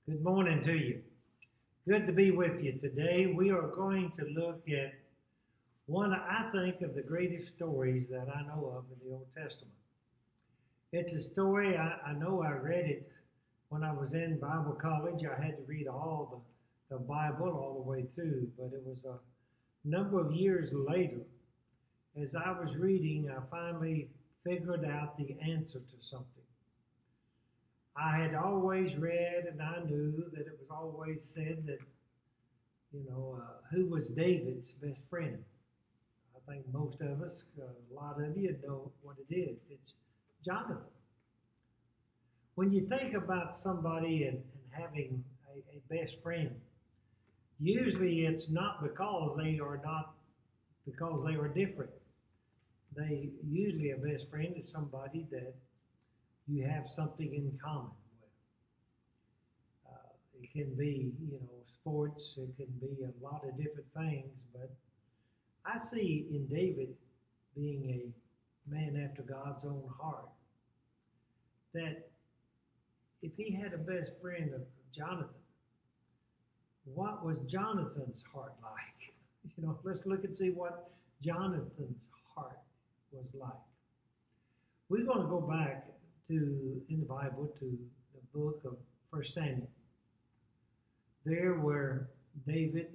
Good morning to you. Good to be with you today. We are going to look at one, I think, of the greatest stories that I know of in the Old Testament. It's a story, I know I read it when I was in Bible college. I had to read all the Bible all the way through, but it was a number of years later, as I was reading, I finally figured out the answer to something. I had always read and I knew that it was always said that, who was David's best friend? I think most of us, a lot of you know what it is. It's Jonathan. When you think about somebody and having a best friend, usually it's not because they are not, because they are different. They usually a best friend is somebody that you have something in common with. It can be, sports. It can be a lot of different things. But I see in David being a man after God's own heart that if he had a best friend of Jonathan, what was Jonathan's heart like? Let's look and see what Jonathan's heart was like. We're going to go back in the Bible to the book of 1 Samuel. There where David,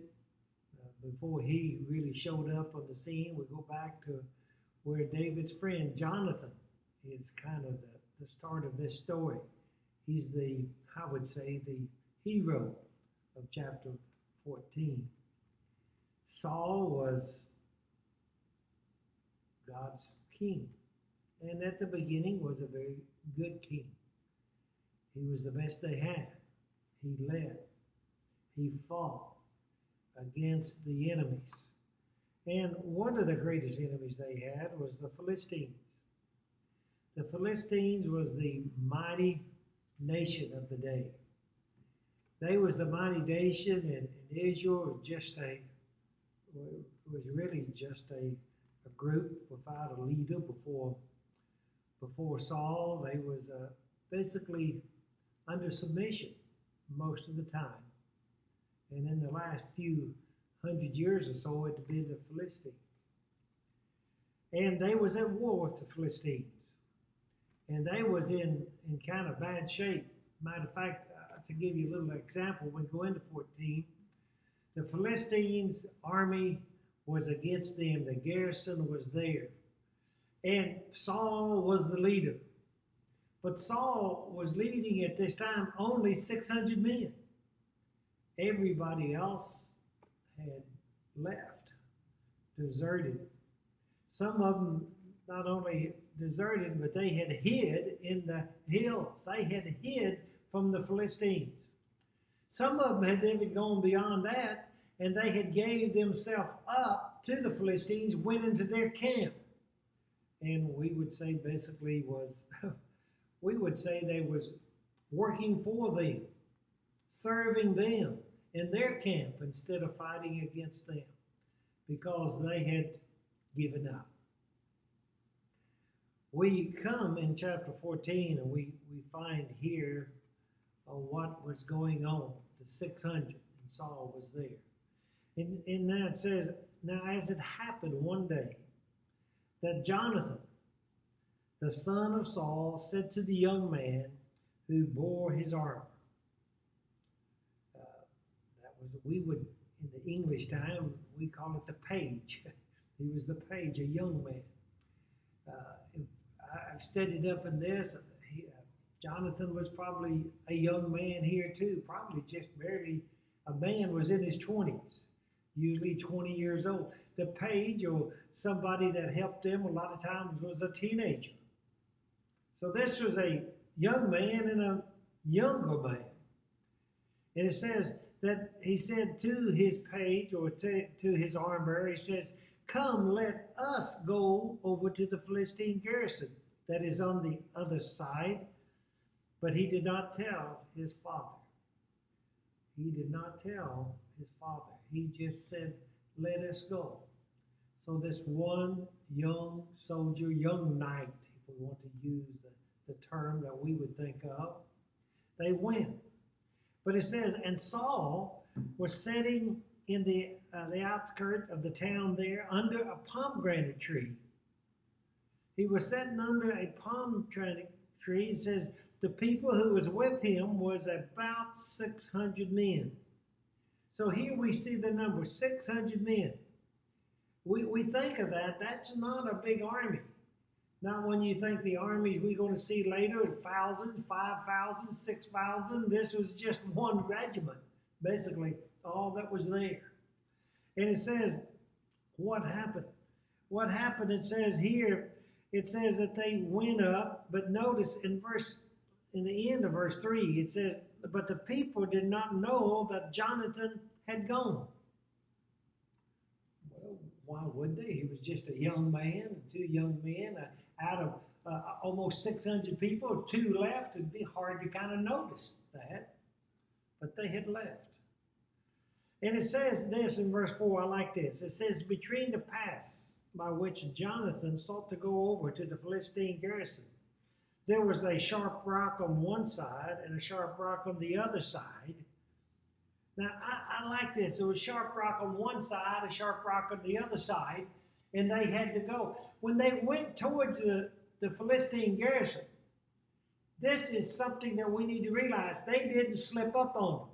before he really showed up on the scene, we go back to where David's friend Jonathan is kind of the start of this story. He's I would say, the hero of chapter 14. Saul was God's king, and at the beginning was a very good king. He was the best they had. He led. He fought against the enemies. And one of the greatest enemies they had was the Philistines. The Philistines was the mighty nation of the day. They was the mighty nation, and Israel was really just a group without a leader before Saul. They was basically under submission most of the time. And in the last few hundred years or so, it had been the Philistines. And they was at war with the Philistines. And they was in kind of bad shape. Matter of fact, to give you a little example, when we go into 14, the Philistines' army was against them. The garrison was there. And Saul was the leader. But Saul was leading at this time only 600 men. Everybody else had left, deserted. Some of them not only deserted, but they had hid in the hills. They had hid from the Philistines. Some of them had even gone beyond that, and they had gave themselves up to the Philistines, went into their camp. And we would say basically we would say they was working for them, serving them in their camp instead of fighting against them because they had given up. We come in chapter 14 and we find here what was going on. The 600 and Saul was there. And now it says, now as it happened one day that Jonathan, the son of Saul, said to the young man who bore his armor. We would, in the English time, we call it the page. He was the page, a young man. I've studied up in this. Jonathan was probably a young man here too, probably just barely a man, was in his 20s, usually 20 years old. The page or somebody that helped him a lot of times was a teenager. So this was a young man and a younger man. And it says that he said to his page or to his armor bearer, he says, "Come, let us go over to the Philistine garrison that is on the other side." But he did not tell his father. He did not tell his father. He just said, "Let us go." So this one young soldier, young knight, if we want to use the term that we would think of, they went. But it says, and Saul was sitting in the outskirt of the town there under a pomegranate tree. He was sitting under a pomegranate tree. It says the people who was with him was about 600 men. So here we see the number 600 men. We think of that. That's not a big army. Not when you think the armies we're going to see later, 1,000, 5,000, 6,000. This was just one regiment, basically, all that was there. And it says, what happened? What happened, it says here, it says that they went up, but notice in the end of verse 3, it says, but the people did not know that Jonathan had gone. Well, why would they? He was just a young man and two young men. Out of almost 600 people, two left. It'd be hard to kind of notice that. But they had left. And it says this in verse 4, I like this. It says, between the pass by which Jonathan sought to go over to the Philistine garrison, there was a sharp rock on one side and a sharp rock on the other side. Now, I like this. There was a sharp rock on one side, a sharp rock on the other side, and they had to go. When they went towards the Philistine garrison, this is something that we need to realize. They didn't slip up on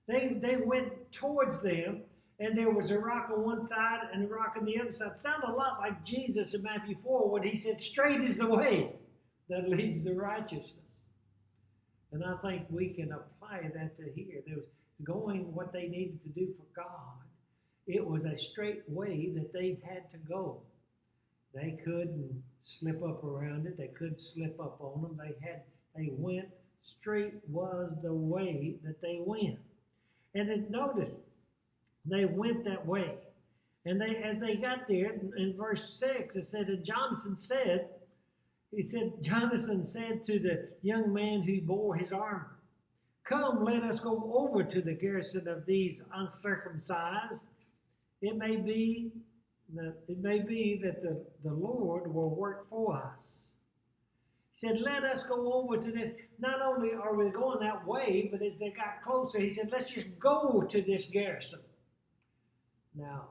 them. They went towards them, and there was a rock on one side and a rock on the other side. It sounded a lot like Jesus in Matthew 4 when he said, straight is the way that leads to righteousness. And I think we can apply that to here. There was going what they needed to do for God. It was a straight way that they had to go. They couldn't slip up around it. They couldn't slip up on them. They went straight was the way that they went. And then notice, they went that way. And as they got there, in verse 6, it said, and Jonathan said to the young man who bore his armor, come, let us go over to the garrison of these uncircumcised. It may be that the Lord will work for us. He said, let us go over to this. Not only are we going that way, but as they got closer, he said, let's just go to this garrison. Now,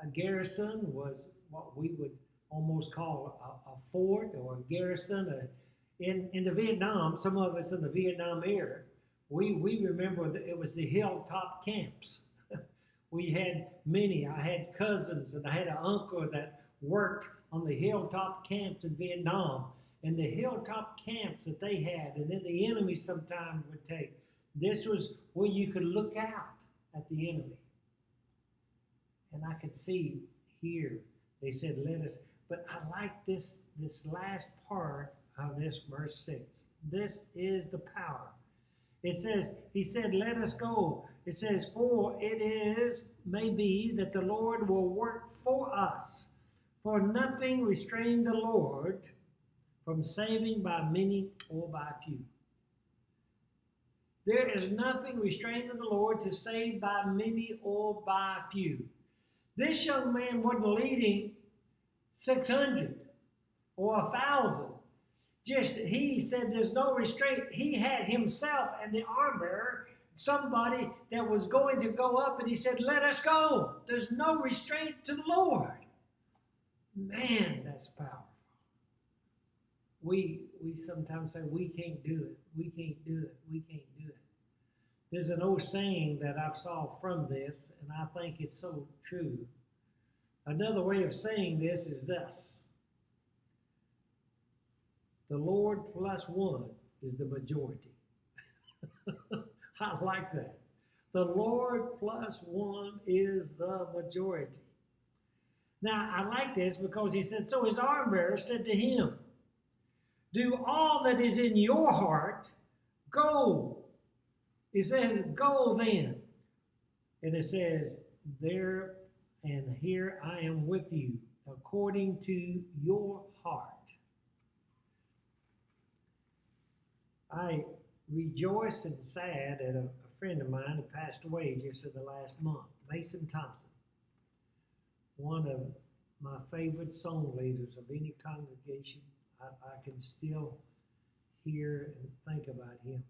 a garrison was what we would almost call a fort or a garrison. In the Vietnam, some of us in the Vietnam era, we remember that it was the hilltop camps. We had many. I had cousins and I had an uncle that worked on the hilltop camps in Vietnam. And the hilltop camps that they had, and then the enemy sometimes would take. This was where you could look out at the enemy. And I could see here, they said, let us. But I like this last part of this verse 6. This is the power. It says, he said, let us go. It says, for it is, may be, that the Lord will work for us. For nothing restrained the Lord from saving by many or by few. There is nothing restraining the Lord to save by many or by few. This young man wasn't leading 600 or 1,000. Just, he said there's no restraint. He had himself and the armor, somebody that was going to go up, and he said, let us go. There's no restraint to the Lord. Man, that's powerful. We sometimes say, we can't do it. We can't do it. We can't do it. There's an old saying that I've saw from this, and I think it's so true. Another way of saying this is this. The Lord plus one is the majority. I like that. The Lord plus one is the majority. Now, I like this because he said, so his armor said to him, do all that is in your heart, go. He says, go then. And it says, there and here I am with you, according to your heart. I rejoice and sad at a friend of mine who passed away just in the last month, Mason Thompson, one of my favorite song leaders of any congregation. I can still hear and think about him.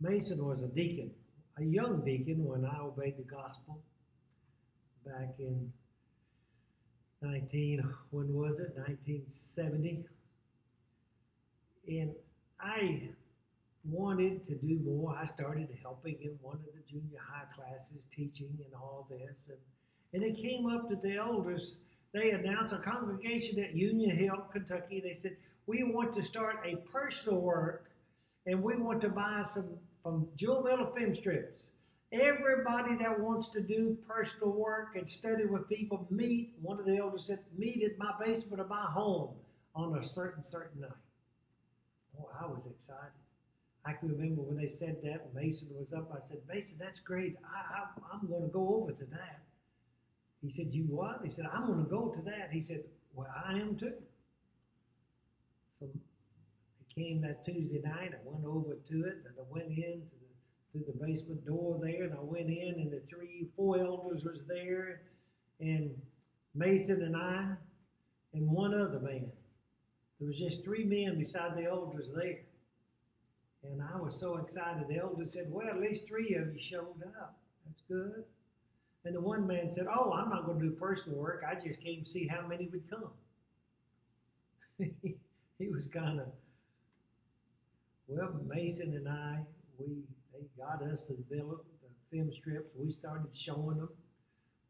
Mason was a deacon, a young deacon when I obeyed the gospel back in when was it? 1970. And I wanted to do more. I started helping in one of the junior high classes, teaching and all this. And it came up that the elders, they announced a congregation at Union Hill, Kentucky. They said, we want to start a personal work, and we want to buy some from Jewel Miller film strips. Everybody that wants to do personal work and study with people, meet, one of the elders said, meet at my basement of my home on a certain night. Oh, I was excited. I can remember when they said that, Mason was up, I said, Mason, that's great. I'm going to go over to that. He said, you what? He said, I'm going to go to that. He said, well, I am too. So it came that Tuesday night. I went over to it, and I went in through the basement door there, and I went in, and the 4 elders was there, and Mason and I, and one other man. There was just 3 men beside the elders there. And I was so excited. The elders said, well, at least 3 of you showed up. That's good. And the one man said, oh, I'm not going to do personal work. I just came to see how many would come. He was kind of, well, Mason and I, they got us the film strips. We started showing them.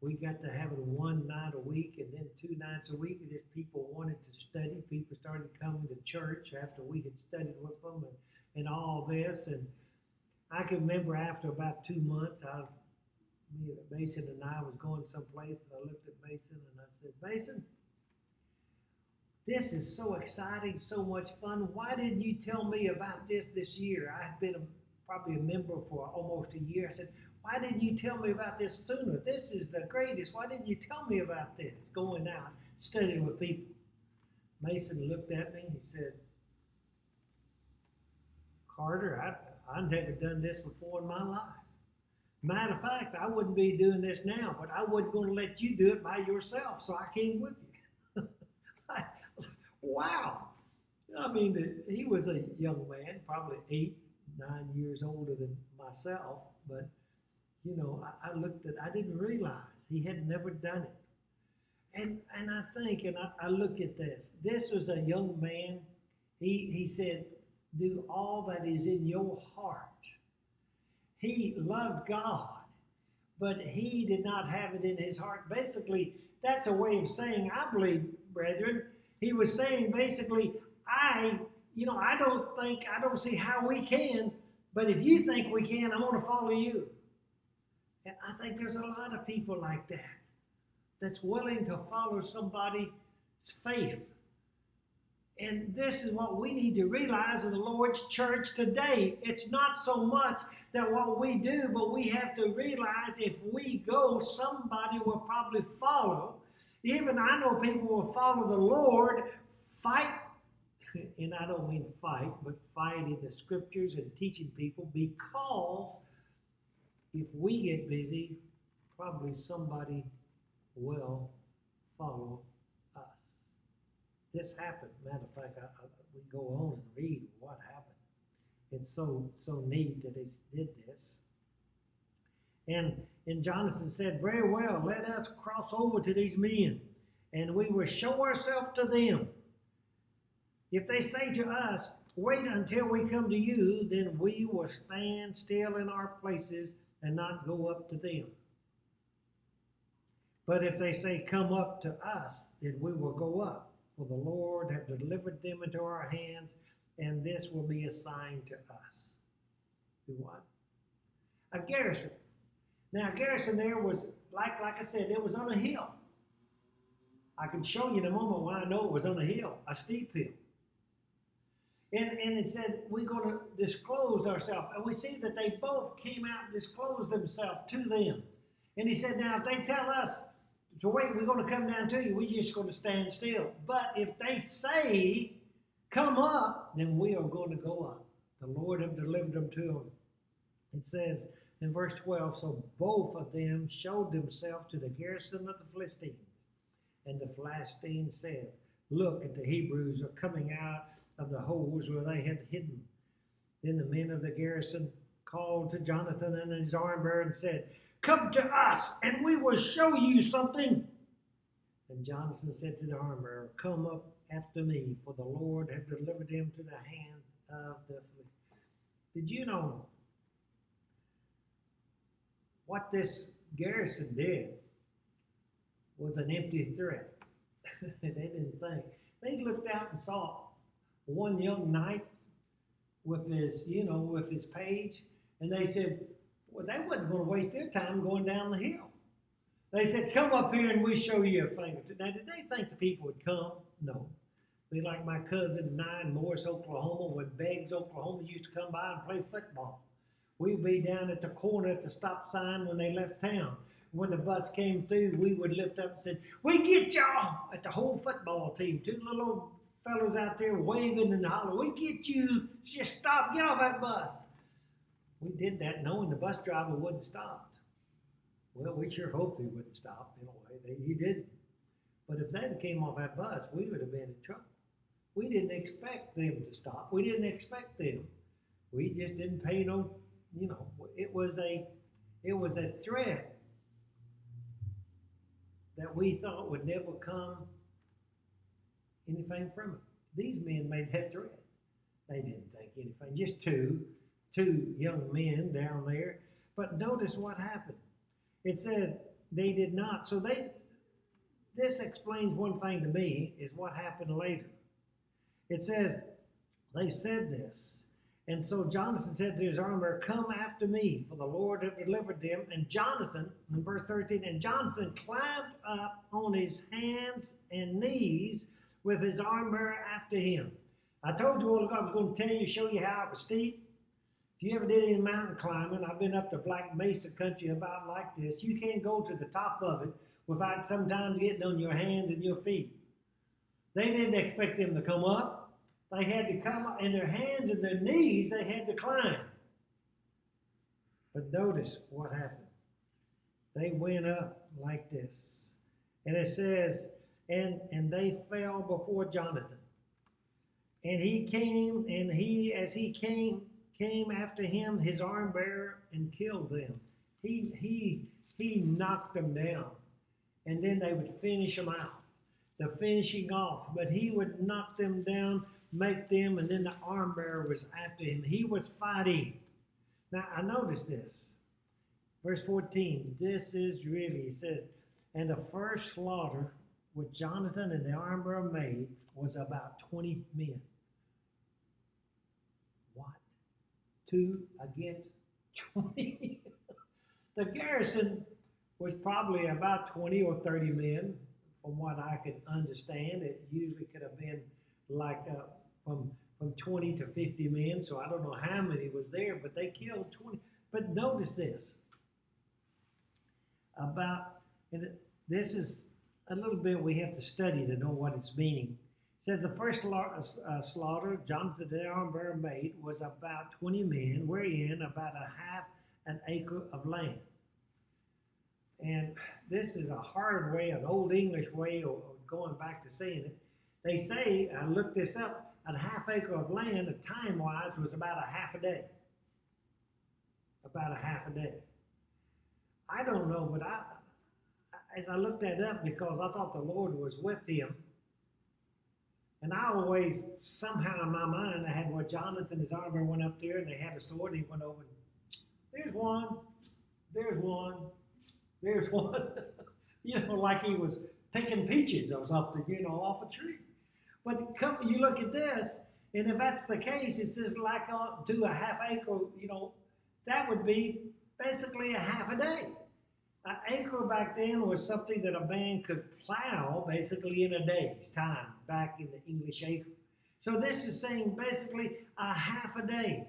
We got to have it 1 night a week and then 2 nights a week. And if people wanted to study, people started coming to church after we had studied with them and all this. And I can remember after about 2 months, Mason and I was going someplace, and I looked at Mason and I said, Mason, this is so exciting, so much fun. Why didn't you tell me about this year? I had been probably a member for almost a year. I said, why didn't you tell me about this sooner? This is the greatest. Why didn't you tell me about this? Going out, studying with people. Mason looked at me and he said, Carter, I've never done this before in my life. Matter of fact, I wouldn't be doing this now, but I wasn't going to let you do it by yourself, so I came with you. Wow. I mean, he was a young man, probably 8, 9 years older than myself, but, you know, I looked at, I didn't realize he had never done it. And I think, and I look at this was a young man, he said, do all that is in your heart. He loved God, but he did not have it in his heart. Basically, that's a way of saying, I believe, brethren, he was saying basically, I don't see how we can, but if you think we can, I'm going to follow you. And I think there's a lot of people like that, that's willing to follow somebody's faith. And this is what we need to realize in the Lord's church today. It's not so much that what we do, but we have to realize if we go, somebody will probably follow. Even I know people will follow the Lord, fight, and I don't mean fight, but fight in the scriptures and teaching people, because if we get busy, probably somebody will follow us. This happened. Matter of fact, we go on and read what happened. It's so neat that they did this. And Jonathan said, very well, let us cross over to these men, and we will show ourselves to them. If they say to us, wait until we come to you, then we will stand still in our places and not go up to them. But if they say, come up to us, then we will go up. For the Lord hath delivered them into our hands, and this will be a sign to us. Do what? A garrison. Now, a garrison there was, like I said, it was on a hill. I can show you in a moment why I know it was on a hill, a steep hill. And it said, we're going to disclose ourselves. And we see that they both came out and disclosed themselves to them. And he said, now, if they tell us to wait, we're going to come down to you, we're just going to stand still. But if they say, come up, then we are going to go up. The Lord have delivered them to them. It says in verse 12, so both of them showed themselves to the garrison of the Philistines. And the Philistines said, look, at the Hebrews are coming out of the holes where they had hidden. Then the men of the garrison called to Jonathan and his arm bearer and said, "Come to us, and we will show you something." And Jonathan said to the arm bearer, "Come up after me, for the Lord hath delivered him to the hand of the Philistines." Did you know what this garrison did was an empty threat? They didn't think. They looked out and saw one young knight with his page, and they said, well, they wasn't going to waste their time going down the hill. They said, "Come up here and we show you a thing or two." Now, did they think the people would come? No. Be like my cousin and I in Morris, Oklahoma, when Beggs, Oklahoma used to come by and play football. We'd be down at the corner at the stop sign when they left town. When the bus came through, we would lift up and say, "We get y'all," at the whole football team. Two little old fellas out there waving and hollering, "We get you, just stop, get off that bus." We did that knowing the bus driver wouldn't stop. Well, we sure hoped he wouldn't stop. He didn't. But if they came off that bus, we would have been in trouble. We didn't expect them to stop. We didn't expect them. We just didn't pay no, it was a threat that we thought would never come anything from it. These men made that threat. They didn't think anything. Just two young men down there. But notice what happened. It said they did not. So this explains one thing to me, is what happened later. It says they said this. And so Jonathan said to his armor, "Come after me, for the Lord hath delivered them." And Jonathan, in verse 13, and Jonathan climbed up on his hands and knees with his armor after him. I told you all ago I was going to show you how it was steep. If you ever did any mountain climbing, I've been up to Black Mesa country about like this. You can't go to the top of it without sometimes getting on your hands and your feet. They didn't expect them to come up. They had to come up in their hands and their knees. They had to climb. But notice what happened. They went up like this. And it says, and they fell before Jonathan. And he came, and as he came after him, his arm bearer, and killed them. He knocked them down. And then they would finish them out. The finishing off. But he would knock them down, make them, and then the arm bearer was after him. He was fighting. Now, I noticed this. Verse 14, this is really, it says, and the first slaughter which Jonathan and the arm bearer made was about 20 men. What? 2 against 20? The garrison was probably about 20 or 30 men, from what I could understand. It usually could have been like from 20 to 50 men, so I don't know how many was there, but they killed 20. But notice this. And this is a little bit we have to study to know what it's meaning. It said the first slaughter Jonathan the arm bearer made was about 20 men, wherein about a half an acre of land. And this is a hard way, an old English way of going back to saying it. They say, I looked this up, a half acre of land, time-wise, was about a half a day. About a half a day. I don't know, but as I looked that up, because I thought the Lord was with him, and I always, somehow in my mind, I had where Jonathan, his armor, went up there, and they had a sword, and he went over, there's one, there's one, there's one. Like he was picking peaches or something, off a tree. But you look at this, and if that's the case, it says like to a half acre, that would be basically a half a day. An acre back then was something that a man could plow basically in a day's time, back in the English acre. So this is saying basically a half a day.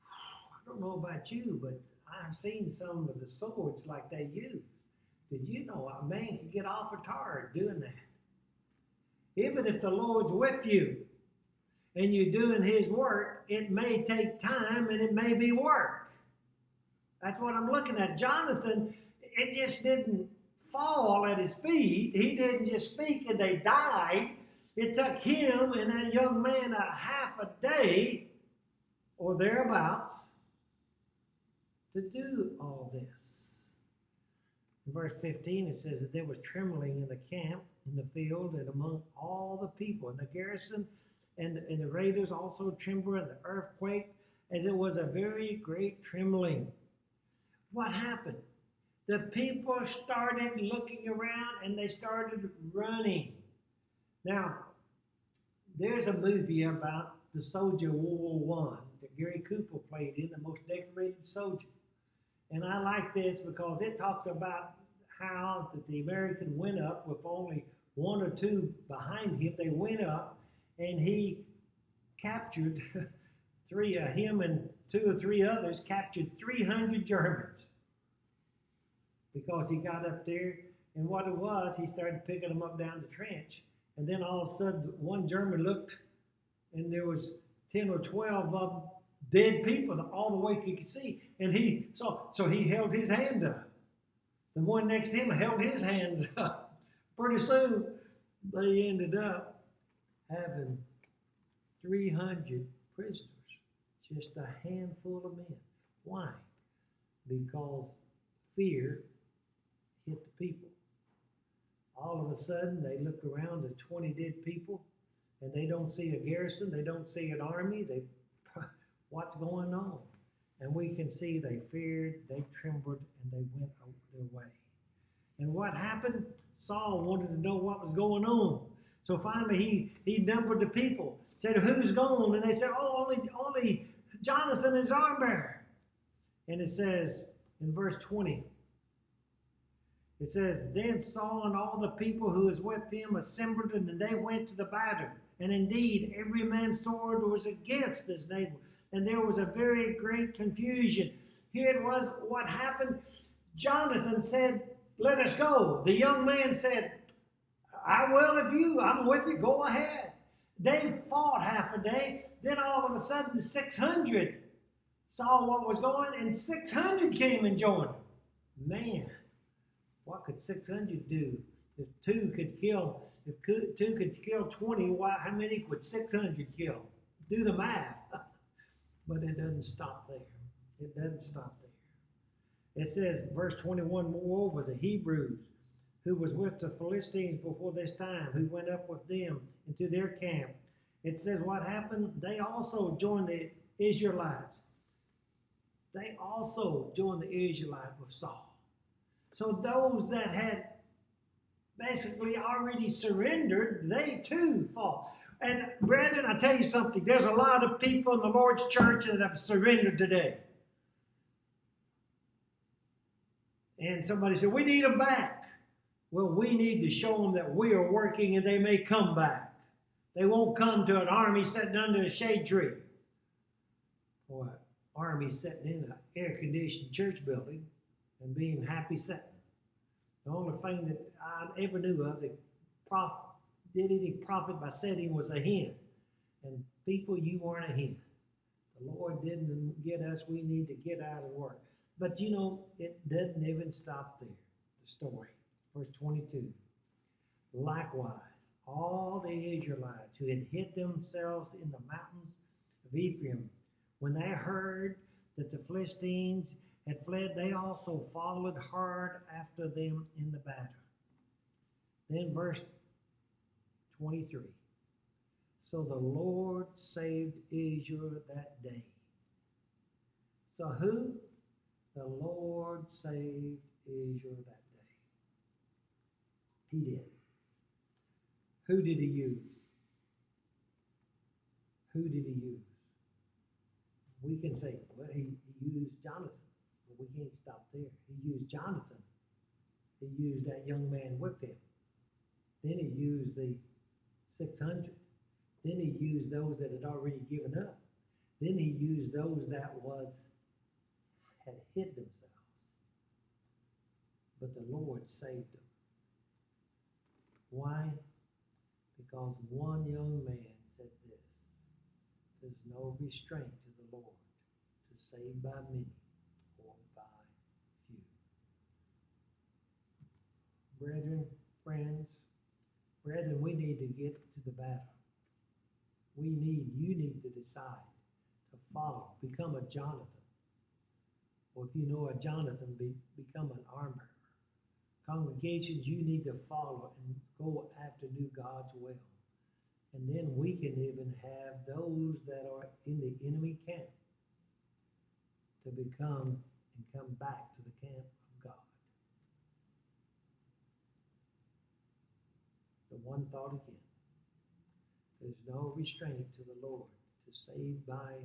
I don't know about you, but I've seen some of the swords like they use. Did you know a man can get awful tired doing that? Even if the Lord's with you and you're doing his work, it may take time and it may be work. That's what I'm looking at. Jonathan, it just didn't fall at his feet. He didn't just speak and they died. It took him and that young man a half a day or thereabouts to do all this. In verse 15, it says that there was trembling in the camp, in the field, and among all the people. And the garrison and the raiders also trembled, and the earth quaked, as it was a very great trembling. What happened? The people started looking around, and they started running. Now, there's a movie about the soldier of World War I that Gary Cooper played in, The Most Decorated Soldier. And I like this because it talks about how that the American went up with only one or two behind him. They went up, and he captured him and two or three others captured 300 Germans because he got up there. And what it was, he started picking them up down the trench. And then all of a sudden, one German looked, and there was 10 or 12 of them dead people all the way he could see. And he held his hand up. The one next to him held his hands up. Pretty soon, they ended up having 300 prisoners. Just a handful of men. Why? Because fear hit the people. All of a sudden, they look around at 20 dead people, and they don't see a garrison, they don't see an army. What's going on? And we can see they feared, they trembled, and they went their way. And what happened? Saul wanted to know what was going on. So finally, he numbered the people, said, "Who's gone?" And they said, "Oh, only Jonathan and his arm bearer." And it says in verse 20, it says, "Then Saul and all the people who was with him assembled, and they went to the battle. And indeed, every man's sword was against his neighbor. And there was a very great confusion." Here it was, what happened? Jonathan said, "Let us go." The young man said, "I will I'm with you, go ahead." They fought half a day. Then all of a sudden, the 600 saw what was going, and 600 came and joined them. Man, what could 600 do? If two could kill 20, how many could 600 kill? Do the math. But it doesn't stop there. It doesn't stop there. It says, verse 21, "Moreover, the Hebrews who was with the Philistines before this time, who went up with them into their camp." It says what happened? They also joined the Israelites. They also joined the Israelites with Saul. So those that had basically already surrendered, they too fought. And brethren, I tell you something, there's a lot of people in the Lord's church that have surrendered today. And somebody said, "We need them back." Well, we need to show them that we are working and they may come back. They won't come to an army sitting under a shade tree, or an army sitting in an air-conditioned church building and being happy sitting. The only thing that I ever knew of that did any profit by sitting was a hen. And people, you weren't a hen. The Lord didn't get us. We need to get out and work. But you know, it doesn't even stop there. The story. Verse 22. "Likewise, all the Israelites who had hid themselves in the mountains of Ephraim, when they heard that the Philistines had fled, they also followed hard after them in the battle." Then verse 23. "So the Lord saved Israel that day." So who? The Lord saved Israel that day. He did. Who did he use? Who did he use? We can say, well, he used Jonathan, but we can't stop there. He used Jonathan. He used that young man with him. Then he used the 600. Then he used those that had already given up. Then he used those that had hid themselves. But the Lord saved them. Why? Because one young man said this: "There's no restraint to the Lord to save by many or by few." Brethren, friends, we need to get to the battle. You need to decide to follow, become a Jonathan. or if you know a Jonathan, become an armor. Congregations, you need to follow and go after new God's will. And then we can even have those that are in the enemy camp to become and come back to the camp of God. The one thought again. There's no restraint to the Lord to save by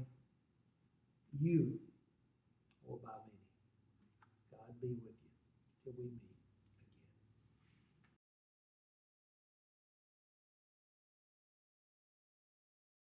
you or by me. God be with you till we meet.